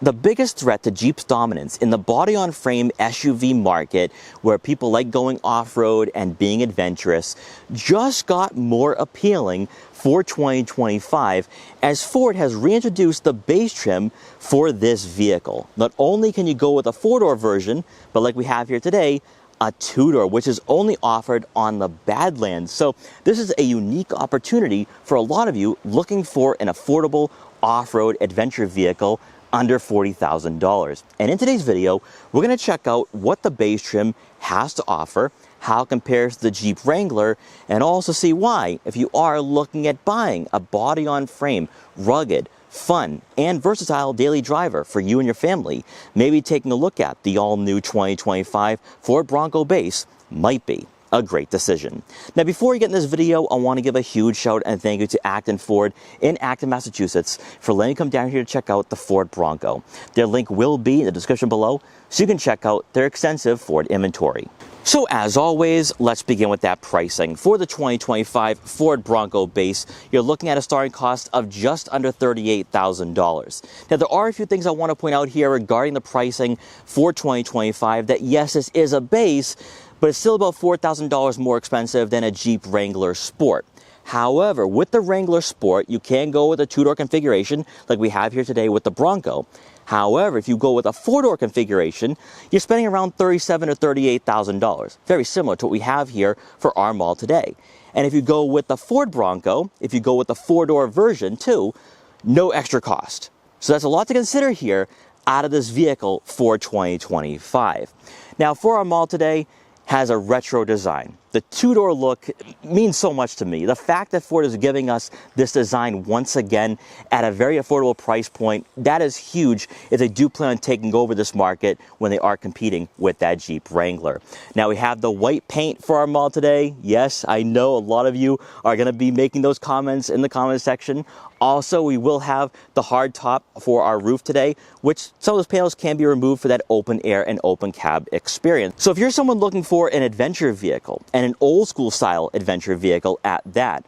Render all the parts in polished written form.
The biggest threat to Jeep's dominance in the body-on-frame SUV market, where people like going off-road and being adventurous, just got more appealing for 2025 as Ford has reintroduced the base trim for this vehicle. Not only can you go with a four-door version, but like we have here today, a two-door, which is only offered on the Badlands. So this is a unique opportunity for a lot of you looking for an affordable off-road adventure vehicle under $40,000. And in today's video, we're going to check out what the base trim has to offer, how it compares to the Jeep Wrangler, and also see why, if you are looking at buying a body-on-frame, rugged, fun, and versatile daily driver for you and your family, maybe taking a look at the all-new 2025 Ford Bronco Base might be a great decision. Now, before we get in this video, I want to give a huge shout and thank you to Acton Ford in Acton, Massachusetts for letting me come down here to check out the Ford Bronco. Their link will be in the description below, so you can check out their extensive Ford inventory. So as always, let's begin with that pricing. For the 2025 Ford Bronco Base, you're looking at a starting cost of just under $38,000. Now, there are a few things I want to point out here regarding the pricing for 2025, that yes, this is a base, but it's still about $4,000 more expensive than a Jeep Wrangler Sport. However, with the Wrangler Sport, you can go with a two-door configuration like we have here today with the Bronco. However, if you go with a four-door configuration, you're spending around $37,000 to $38,000. Very similar to what we have here for our model today. And if you go with the Ford Bronco, if you go with the four-door version too, no extra cost. So that's a lot to consider here out of this vehicle for 2025. Now, for our model today, has a retro design. The two-door look means so much to me. The fact that Ford is giving us this design once again at a very affordable price point, that is huge if they do plan on taking over this market when they are competing with that Jeep Wrangler. Now, we have the white paint for our model today. Yes, I know a lot of you are going to be making those comments in the comment section. Also, we will have the hard top for our roof today, which some of those panels can be removed for that open air and open cab experience. So if you're someone looking for an adventure vehicle, and an old school style adventure vehicle at that,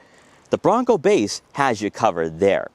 the Bronco Base has you covered there.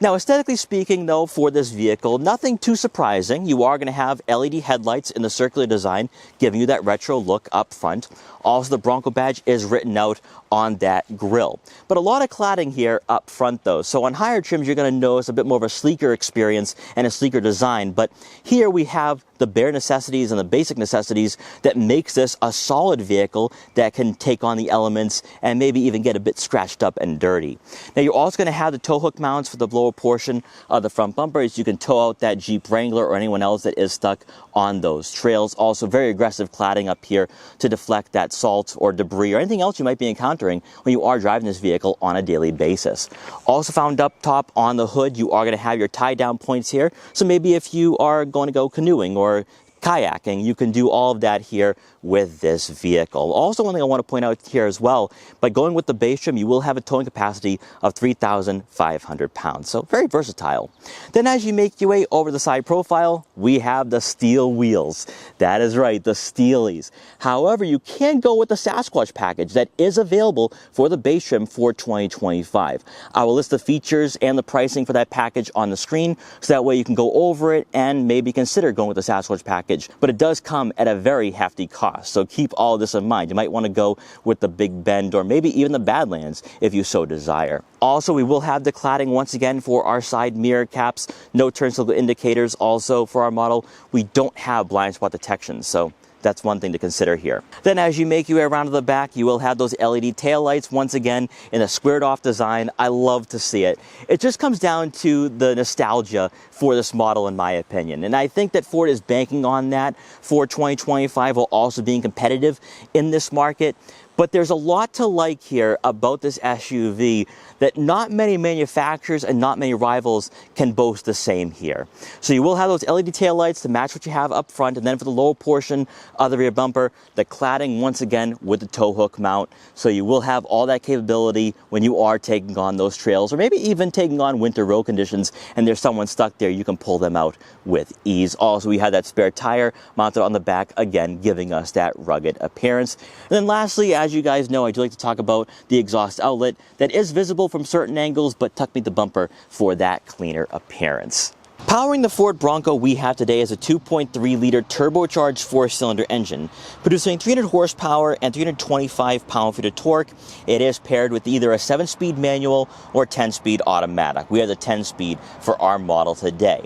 Now, aesthetically speaking, though, for this vehicle, nothing too surprising. You are going to have LED headlights in the circular design, giving you that retro look up front. Also, the Bronco badge is written out on that grille. But a lot of cladding here up front, though. So on higher trims, you're going to notice a bit more of a sleeker experience and a sleeker design. But here we have the bare necessities and the basic necessities that makes this a solid vehicle that can take on the elements and maybe even get a bit scratched up and dirty. Now, you're also going to have the tow hook mounts for the lower portion of the front bumpers. You can tow out that Jeep Wrangler or anyone else that is stuck on those trails. Also, very aggressive cladding up here to deflect that salt or debris or anything else you might be encountering when you are driving this vehicle on a daily basis. Also found up top on the hood, you are going to have your tie down points here. So maybe if you are going to go canoeing or kayaking, you can do all of that here with this vehicle. Also, one thing I want to point out here as well, by going with the base trim, you will have a towing capacity of 3,500 pounds. So very versatile. Then as you make your way over the side profile, we have the steel wheels. That is right, the Steelies. However, you can go with the Sasquatch package that is available for the base trim for 2025. I will list the features and the pricing for that package on the screen, so that way you can go over it and maybe consider going with the Sasquatch package. But it does come at a very hefty cost. So keep all of this in mind. You might want to go with the Big Bend or maybe even the Badlands if you so desire. Also, we will have the cladding once again for our side mirror caps. No turn signal indicators also for our model. We don't have blind spot detection, so that's one thing to consider here. Then as you make your way around to the back, you will have those LED taillights once again in a squared off design. I love to see it. It just comes down to the nostalgia for this model, in my opinion. And I think that Ford is banking on that for 2025 while also being competitive in this market. But there's a lot to like here about this SUV that not many manufacturers and not many rivals can boast the same here. So you will have those LED taillights to match what you have up front, and then for the lower portion of the rear bumper, the cladding once again with the tow hook mount. So you will have all that capability when you are taking on those trails or maybe even taking on winter road conditions and there's someone stuck there, you can pull them out with ease. Also, we have that spare tire mounted on the back, again giving us that rugged appearance. And then lastly, as you guys know, I do like to talk about the exhaust outlet that is visible from certain angles, but tuck beneath the bumper for that cleaner appearance. Powering the Ford Bronco we have today is a 2.3-liter turbocharged 4-cylinder engine, producing 300 horsepower and 325 pound-feet of torque. It is paired with either a 7-speed manual or 10-speed automatic. We have the 10-speed for our model today.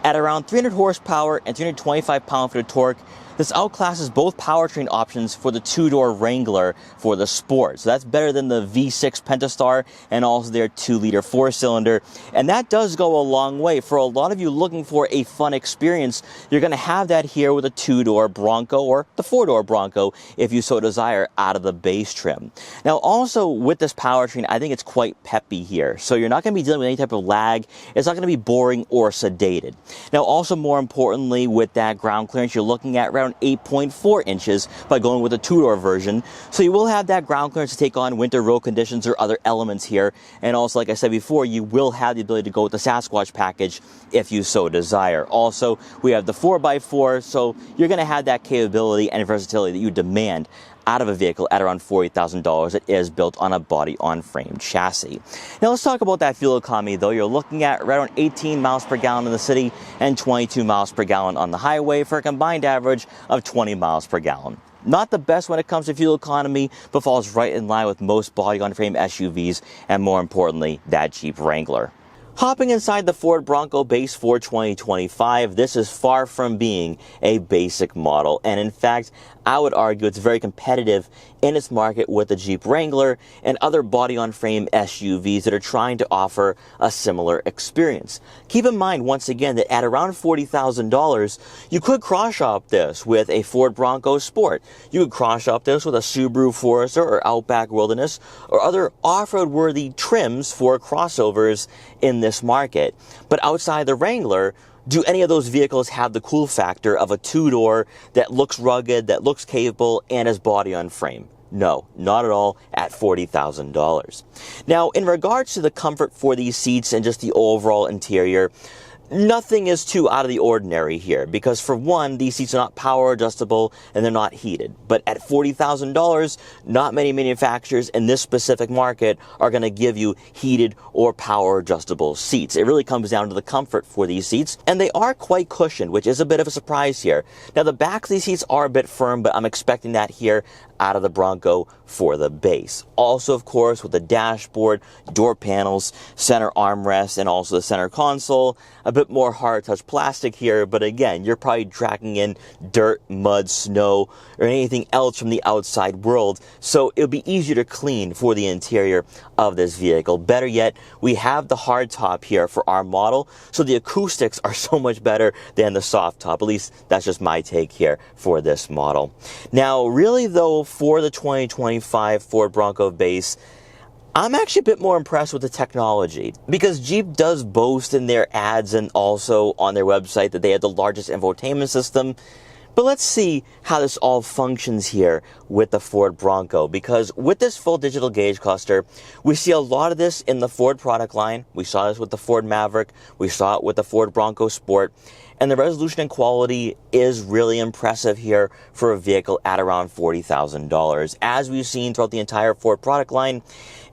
At around 300 horsepower and 325 pound-feet of torque, this outclasses both powertrain options for the two-door Wrangler for the Sport. So that's better than the V6 Pentastar and also their 2-liter 4-cylinder. And that does go a long way. For a lot of you looking for a fun experience, you're going to have that here with a 2-door Bronco or the 4-door Bronco if you so desire out of the base trim. Now also with this powertrain, I think it's quite peppy here. So you're not going to be dealing with any type of lag. It's not going to be boring or sedated. Now also more importantly with that ground clearance, you're looking at around 8.4 inches by going with a 2-door version. So you will have that ground clearance to take on winter road conditions or other elements here. And also, like I said before, you will have the ability to go with the Sasquatch package if you so desire. Also, we have the 4x4, so you're going to have that capability and versatility that you demand out of a vehicle at around $40,000 that is built on a body-on-frame chassis. Now let's talk about that fuel economy though. You're looking at around 18 miles per gallon in the city and 22 miles per gallon on the highway for a combined average of 20 miles per gallon. Not the best when it comes to fuel economy, but falls right in line with most body-on-frame SUVs and more importantly, that Jeep Wrangler. Hopping inside the Ford Bronco Base for 2025, this is far from being a basic model, and in fact, I would argue it's very competitive in its market with the Jeep Wrangler and other body-on-frame SUVs that are trying to offer a similar experience. Keep in mind, once again, that at around $40,000, you could cross-shop this with a Ford Bronco Sport. You could cross-shop this with a Subaru Forester or Outback Wilderness or other off-road worthy trims for crossovers in this market. But outside the Wrangler, do any of those vehicles have the cool factor of a 2-door that looks rugged, that looks capable, and is body on frame? No, not at all at $40,000. Now, in regards to the comfort for these seats and just the overall interior, nothing is too out of the ordinary here because for one, these seats are not power adjustable and they're not heated. But at $40,000, not many manufacturers in this specific market are going to give you heated or power adjustable seats. It really comes down to the comfort for these seats, and they are quite cushioned, which is a bit of a surprise here. Now the back of these seats are a bit firm, but I'm expecting that here out of the Bronco for the base. Also, of course, with the dashboard, door panels, center armrest, and also the center console, a bit more hard touch plastic here, but again, you're probably dragging in dirt, mud, snow, or anything else from the outside world, so it'll be easier to clean for the interior of this vehicle. Better yet, we have the hard top here for our model, so the acoustics are so much better than the soft top. At least that's just my take here for this model. Now, really though, for the 2025 Ford Bronco Base, I'm actually a bit more impressed with the technology because Jeep does boast in their ads and also on their website that they have the largest infotainment system. But let's see how this all functions here with the Ford Bronco, because with this full digital gauge cluster, we see a lot of this in the Ford product line. We saw this with the Ford Maverick. We saw it with the Ford Bronco Sport. And the resolution and quality is really impressive here for a vehicle at around $40,000. As we've seen throughout the entire Ford product line,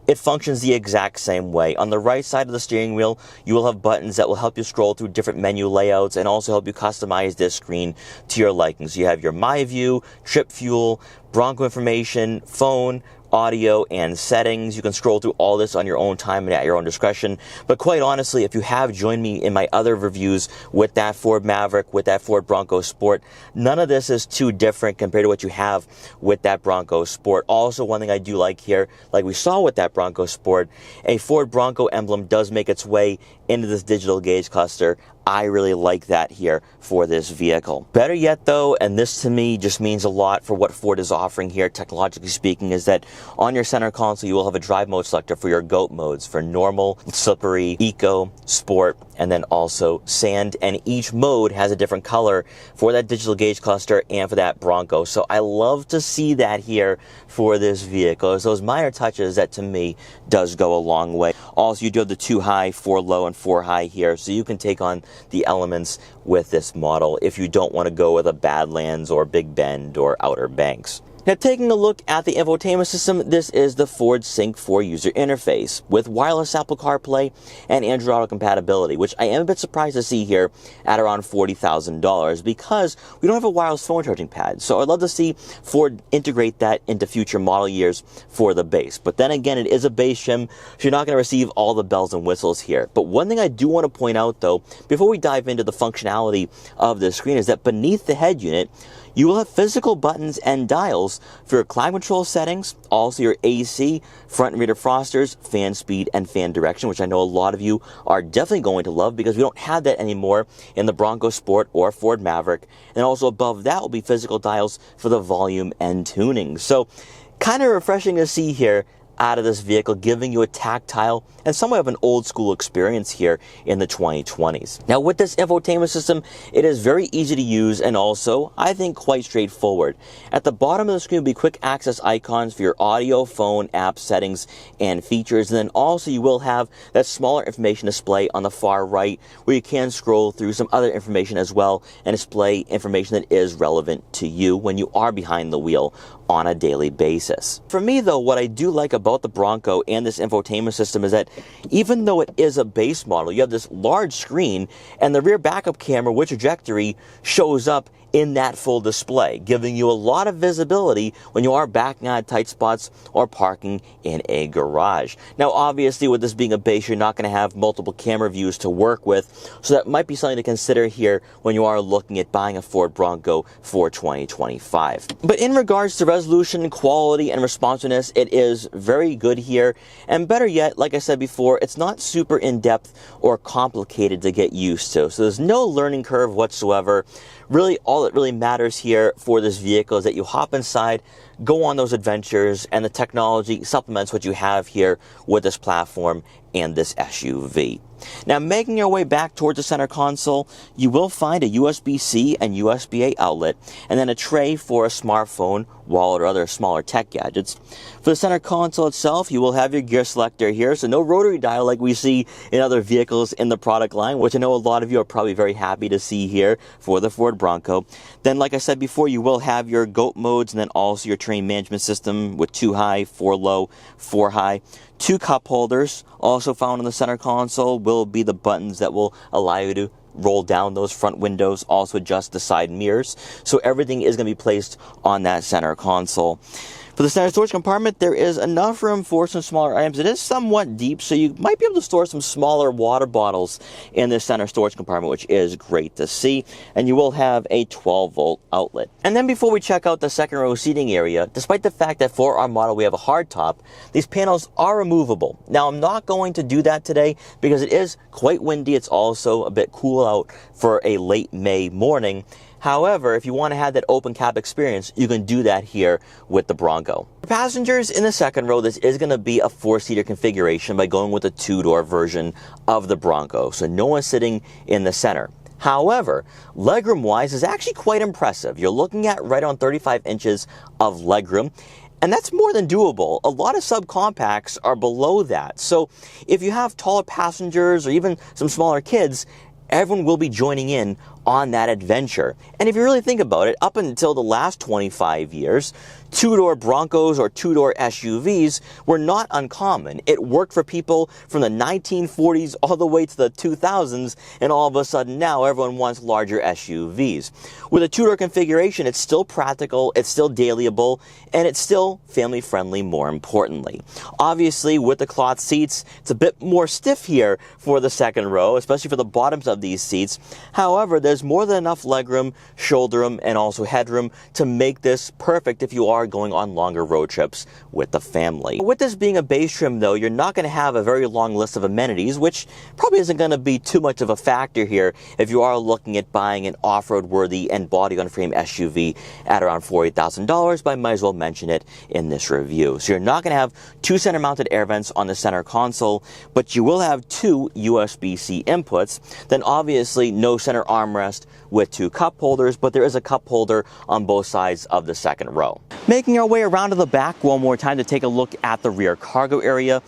it functions the exact same way. On the right side of the steering wheel, you will have buttons that will help you scroll through different menu layouts and also help you customize this screen to your liking. So you have your My View, trip fuel, Bronco information, phone, audio, and settings. You can scroll through all this on your own time and at your own discretion. But quite honestly, if you have joined me in my other reviews with that Ford Maverick, with that Ford Bronco Sport, none of this is too different compared to what you have with that Bronco Sport. Also, one thing I do like here, like we saw with that Bronco Sport, a Ford Bronco emblem does make its way into this digital gauge cluster. I really like that here for this vehicle. Better yet though, and this to me just means a lot for what Ford is offering here, technologically speaking, is that on your center console you will have a drive mode selector for your GOAT modes, for normal, slippery, eco, sport, and then also sand, and each mode has a different color for that digital gauge cluster and for that Bronco. So I love to see that here for this vehicle. It's those minor touches that to me does go a long way. Also, you do have the 2 high, 4 low, and 4 high here, so you can take on the elements with this model if you don't want to go with a Badlands or Big Bend or Outer Banks. Now, taking a look at the infotainment system, this is the Ford Sync 4 user interface with wireless Apple CarPlay and Android Auto compatibility, which I am a bit surprised to see here at around $40,000 because we don't have a wireless phone charging pad. So I'd love to see Ford integrate that into future model years for the base. But then again, it is a base trim, so you're not going to receive all the bells and whistles here. But one thing I do want to point out, though, before we dive into the functionality of the screen, is that beneath the head unit, you will have physical buttons and dials for your climate control settings, also your AC, front and rear defrosters, fan speed, and fan direction, which I know a lot of you are definitely going to love because we don't have that anymore in the Bronco Sport or Ford Maverick. And also above that will be physical dials for the volume and tuning. So kind of refreshing to see here out of this vehicle, giving you a tactile and somewhat of an old school experience here in the 2020s. Now, with this infotainment system, it is very easy to use and also, I think, quite straightforward. At the bottom of the screen will be quick access icons for your audio, phone, app settings, and features. And then also you will have that smaller information display on the far right where you can scroll through some other information as well and display information that is relevant to you when you are behind the wheel on a daily basis. For me, though, what I do like about the Bronco and this infotainment system is that even though it is a base model, you have this large screen and the rear backup camera with trajectory shows up in that full display, giving you a lot of visibility when you are backing out of tight spots or parking in a garage. Now, obviously, with this being a base, you're not going to have multiple camera views to work with, so that might be something to consider here when you are looking at buying a Ford Bronco for 2025. But in regards to resolution, quality, and responsiveness, it is very good here, and better yet, like I said before, it's not super in-depth or complicated to get used to, so there's no learning curve whatsoever. Really, all that really matters here for this vehicle is that you hop inside, go on those adventures, and the technology supplements what you have here with this platform and this SUV. Now, making your way back towards the center console, you will find a USB-C and USB-A outlet, and then a tray for a smartphone, wallet, or other smaller tech gadgets. For the center console itself, you will have your gear selector here, so no rotary dial like we see in other vehicles in the product line, which I know a lot of you are probably very happy to see here for the Ford Bronco. Then, like I said before, you will have your GOAT modes, and then also your terrain management system with 2 high, 4 low, 4 high. 2 cup holders, also found in the center console, will be the buttons that will allow you to roll down those front windows, also adjust the side mirrors. So everything is going to be placed on that center console. For the center storage compartment, there is enough room for some smaller items. It is somewhat deep, so you might be able to store some smaller water bottles in this center storage compartment, which is great to see. And you will have a 12-volt outlet. And then before we check out the second row seating area, despite the fact that for our model we have a hard top, these panels are removable. Now, I'm not going to do that today because it is quite windy. It's also a bit cool out for a late May morning. However, if you want to have that open cab experience, you can do that here with the Bronco. For passengers in the second row, this is going to be a 4-seater configuration by going with a 2-door version of the Bronco, so no one sitting in the center. However, legroom-wise is actually quite impressive. You're looking at right on 35 inches of legroom, and that's more than doable. A lot of subcompacts are below that, so if you have taller passengers or even some smaller kids, everyone will be joining in on that adventure. And if you really think about it, up until the last 25 years, 2-door Broncos or 2-door SUVs were not uncommon. It worked for people from the 1940s all the way to the 2000s, and all of a sudden now everyone wants larger SUVs. With a 2-door configuration, it's still practical, it's still dailyable, and it's still family-friendly, more importantly. Obviously, with the cloth seats, it's a bit more stiff here for the second row, especially for the bottoms of these seats. However, there's more than enough legroom, shoulder room, and also headroom to make this perfect if you are going on longer road trips with the family. With this being a base trim, though, you're not going to have a very long list of amenities, which probably isn't going to be too much of a factor here if you are looking at buying an off-road worthy and body-on-frame SUV at around $40,000, but I might as well mention it in this review. So you're not going to have 2 center-mounted air vents on the center console, but you will have 2 USB-C inputs. Then obviously no center armrest with 2 cup holders, but there is a cup holder on both sides of the second row. Making our way around to the back one more time to take a look at the rear cargo area.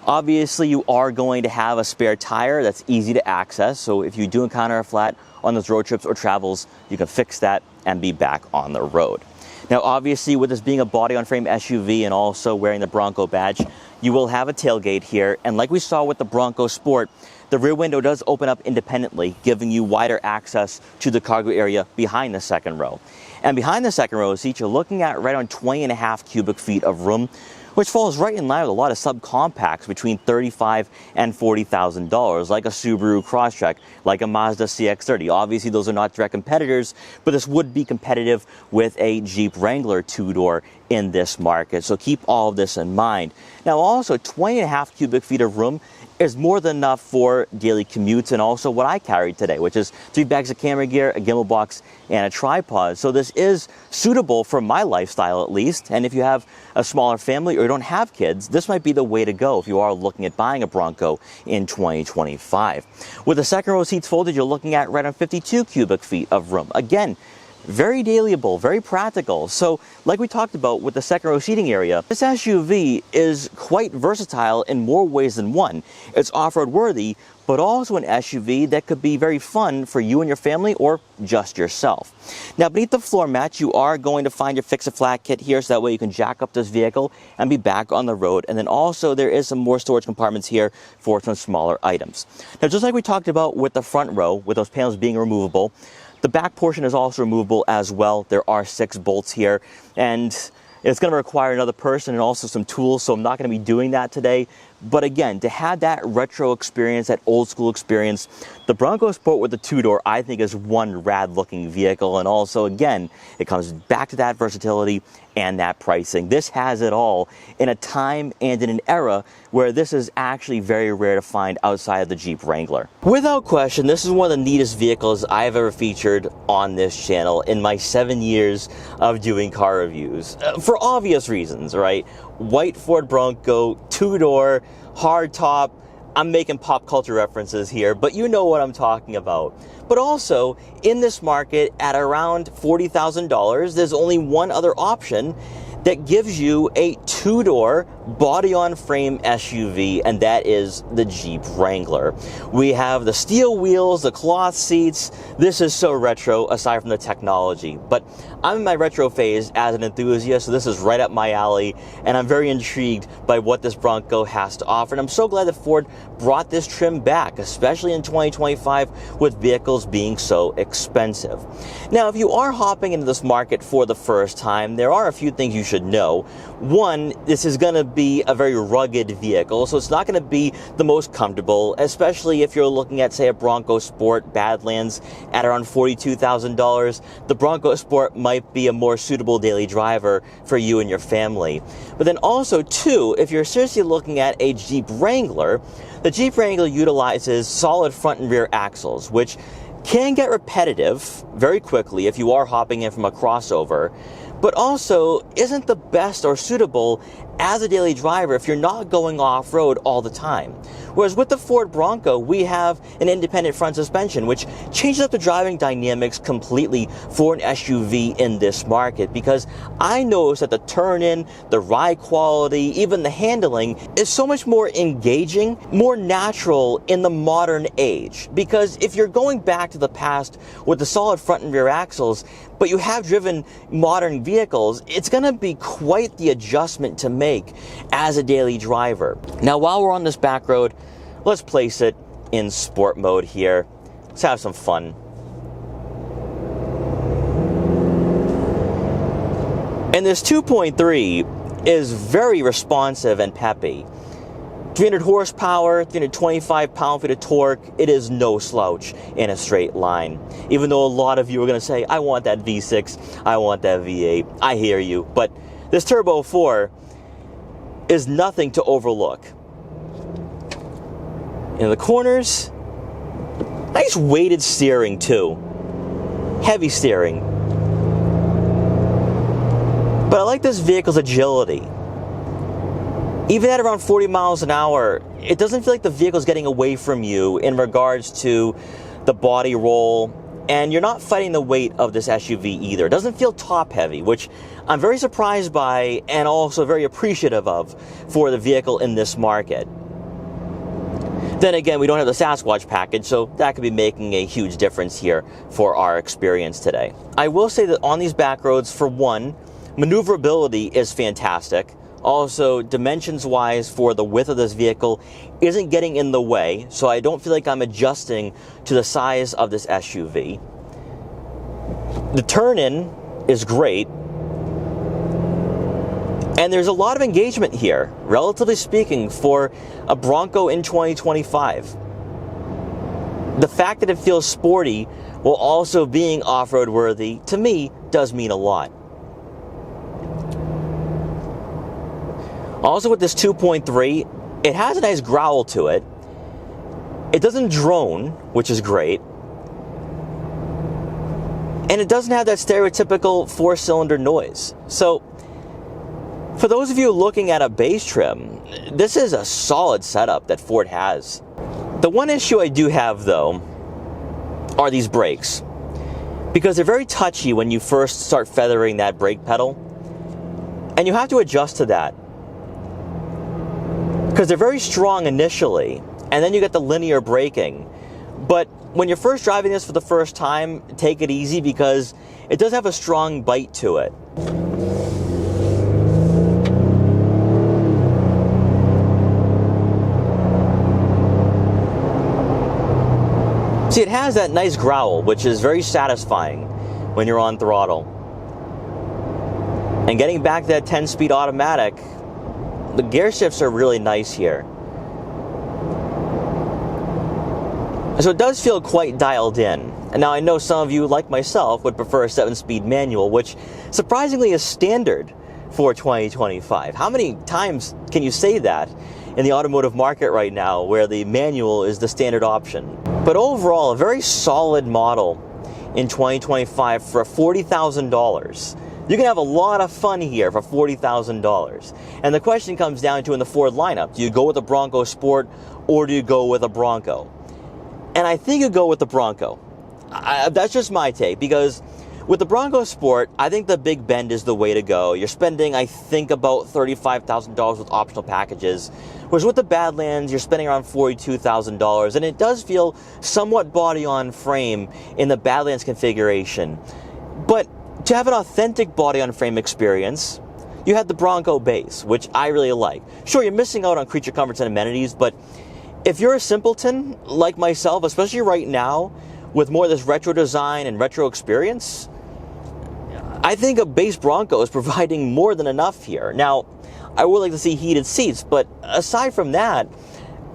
Obviously, you are going to have a spare tire that's easy to access, so if you do encounter a flat on those road trips or travels, you can fix that and be back on the road. Now obviously with this being a body-on-frame SUV and also wearing the Bronco badge, you will have a tailgate here, and like we saw with the Bronco Sport, the rear window does open up independently, giving you wider access to the cargo area behind the second row. And behind the second row seat, you're looking at right on 20.5 cubic feet of room, which falls right in line with a lot of subcompacts between $35,000 and $40,000, like a Subaru Crosstrek, like a Mazda CX-30. Obviously, those are not direct competitors, but this would be competitive with a Jeep Wrangler two-door in this market. So keep all of this in mind. Now, also, 20.5 cubic feet of room is more than enough for daily commutes and also what I carried today, which is 3 bags of camera gear, a gimbal box, and a tripod. So this is suitable for my lifestyle at least. And if you have a smaller family or you don't have kids, this might be the way to go if you are looking at buying a Bronco in 2025. With the second row seats folded, you're looking at right on 52 cubic feet of room. Again, very dailyable, very practical. So like we talked about with the second row seating area, this SUV is quite versatile in more ways than one. It's off-road worthy, but also an SUV that could be very fun for you and your family or just yourself. Now beneath the floor mat, you are going to find your fix-a-flat kit here, so that way you can jack up this vehicle and be back on the road. And then also there is some more storage compartments here for some smaller items. Now just like we talked about with the front row, with those panels being removable, the back portion is also removable as well. There are 6 bolts here, and it's going to require another person and also some tools, so I'm not going to be doing that today. But again, to have that retro experience, that old school experience, the Bronco Sport with the two-door I think is one rad looking vehicle. And also again, it comes back to that versatility and that pricing. This has it all in a time and in an era where this is actually very rare to find outside of the Jeep Wrangler. Without question, this is one of the neatest vehicles I've ever featured on this channel in my 7 years of doing car reviews. For obvious reasons, right? White Ford Bronco, two-door, hard top. I'm making pop culture references here, but you know what I'm talking about. But also, in this market at around $40,000, there's only one other option that gives you a two-door body-on-frame SUV, and that is the Jeep Wrangler. We have the steel wheels, the cloth seats. This is so retro aside from the technology, but I'm in my retro phase as an enthusiast, so this is right up my alley, and I'm very intrigued by what this Bronco has to offer. And I'm so glad that Ford brought this trim back, especially in 2025 with vehicles being so expensive. Now, if you are hopping into this market for the first time, there are a few things you should know. One, this is going to be a very rugged vehicle, so it's not going to be the most comfortable, especially if you're looking at, say, a Bronco Sport Badlands at around $42,000. The Bronco Sport might be a more suitable daily driver for you and your family. But then also, too, if you're seriously looking at a Jeep Wrangler, the Jeep Wrangler utilizes solid front and rear axles, which can get repetitive very quickly if you are hopping in from a crossover, but also isn't the best or suitable as a daily driver if you're not going off-road all the time. Whereas with the Ford Bronco, we have an independent front suspension, which changes up the driving dynamics completely for an SUV in this market, because I noticed that the turn-in, the ride quality, even the handling is so much more engaging, more natural in the modern age. Because if you're going back to the past with the solid front and rear axles, but you have driven modern vehicles, it's going to be quite the adjustment to make as a daily driver. Now, while we're on this back road, let's place it in sport mode here. Let's have some fun. And this 2.3 is very responsive and peppy. 300 horsepower, 325 pound-feet of torque. It is no slouch in a straight line. Even though a lot of you are going to say, I want that V6, I want that V8. I hear you. But this Turbo 4 is nothing to overlook. In the corners, nice weighted steering too. Heavy steering. But I like this vehicle's agility. Even at around 40 miles an hour, it doesn't feel like the vehicle's getting away from you in regards to the body roll, and you're not fighting the weight of this SUV either. It doesn't feel top heavy, which I'm very surprised by and also very appreciative of for the vehicle in this market. Then again, we don't have the Sasquatch package, so that could be making a huge difference here for our experience today. I will say that on these back roads, for one, Maneuverability is fantastic. Also, dimensions-wise for the width of this vehicle isn't getting in the way, so I don't feel like I'm adjusting to the size of this SUV. The turn-in is great. And there's a lot of engagement here, relatively speaking, for a Bronco in 2025. The fact that it feels sporty while also being off-road worthy, to me, does mean a lot. Also with this 2.3, it has a nice growl to it. It doesn't drone, which is great. And it doesn't have that stereotypical 4-cylinder noise. So, for those of you looking at a base trim, this is a solid setup that Ford has. The one issue I do have, though, are these brakes. Because they're very touchy when you first start feathering that brake pedal. And you have to adjust to that. Because they're very strong initially, and then you get the linear braking. But when you're first driving this for the first time, take it easy because it does have a strong bite to it. See, it has that nice growl, which is very satisfying when you're on throttle. And getting back to that 10-speed automatic, the gear shifts are really nice here. So it does feel quite dialed in. And now I know some of you, like myself, would prefer a 7-speed manual, which surprisingly is standard for 2025. How many times can you say that in the automotive market right now, where the manual is the standard option? But overall, a very solid model in 2025 for $40,000. You can have a lot of fun here for $40,000. And the question comes down to in the Ford lineup, do you go with a Bronco Sport or do you go with a Bronco? And I think you go with the Bronco. That's just my take, because with the Bronco Sport, I think the Big Bend is the way to go. You're spending, I think, about $35,000 with optional packages. Whereas with the Badlands, you're spending around $42,000. And it does feel somewhat body on frame in the Badlands configuration. But to have an authentic body-on-frame experience, you had the Bronco Base, which I really like. Sure, you're missing out on creature comforts and amenities, but if you're a simpleton like myself, especially right now, with more of this retro design and retro experience, I think a base Bronco is providing more than enough here. Now, I would like to see heated seats, but aside from that,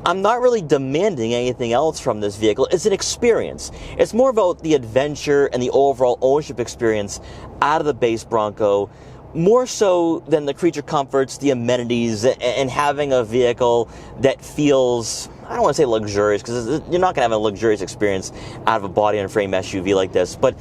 I'm not really demanding anything else from this vehicle. It's an experience. It's more about the adventure and the overall ownership experience out of the base Bronco, more so than the creature comforts, the amenities, and having a vehicle that feels, I don't want to say luxurious, because you're not going to have a luxurious experience out of a body-on-frame SUV like this, but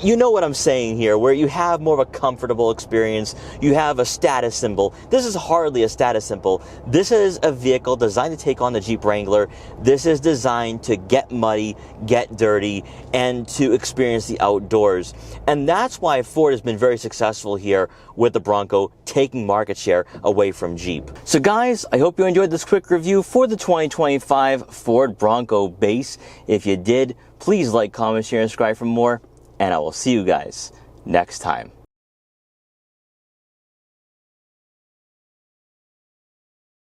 you know what I'm saying here, where you have more of a comfortable experience, you have a status symbol. This is hardly a status symbol. This is a vehicle designed to take on the Jeep Wrangler. This is designed to get muddy, get dirty, and to experience the outdoors. And that's why Ford has been very successful here with the Bronco, taking market share away from Jeep. So guys, I hope you enjoyed this quick review for the 2025 Ford Bronco Base. If you did, please like, comment, share, and subscribe for more, and I will see you guys next time.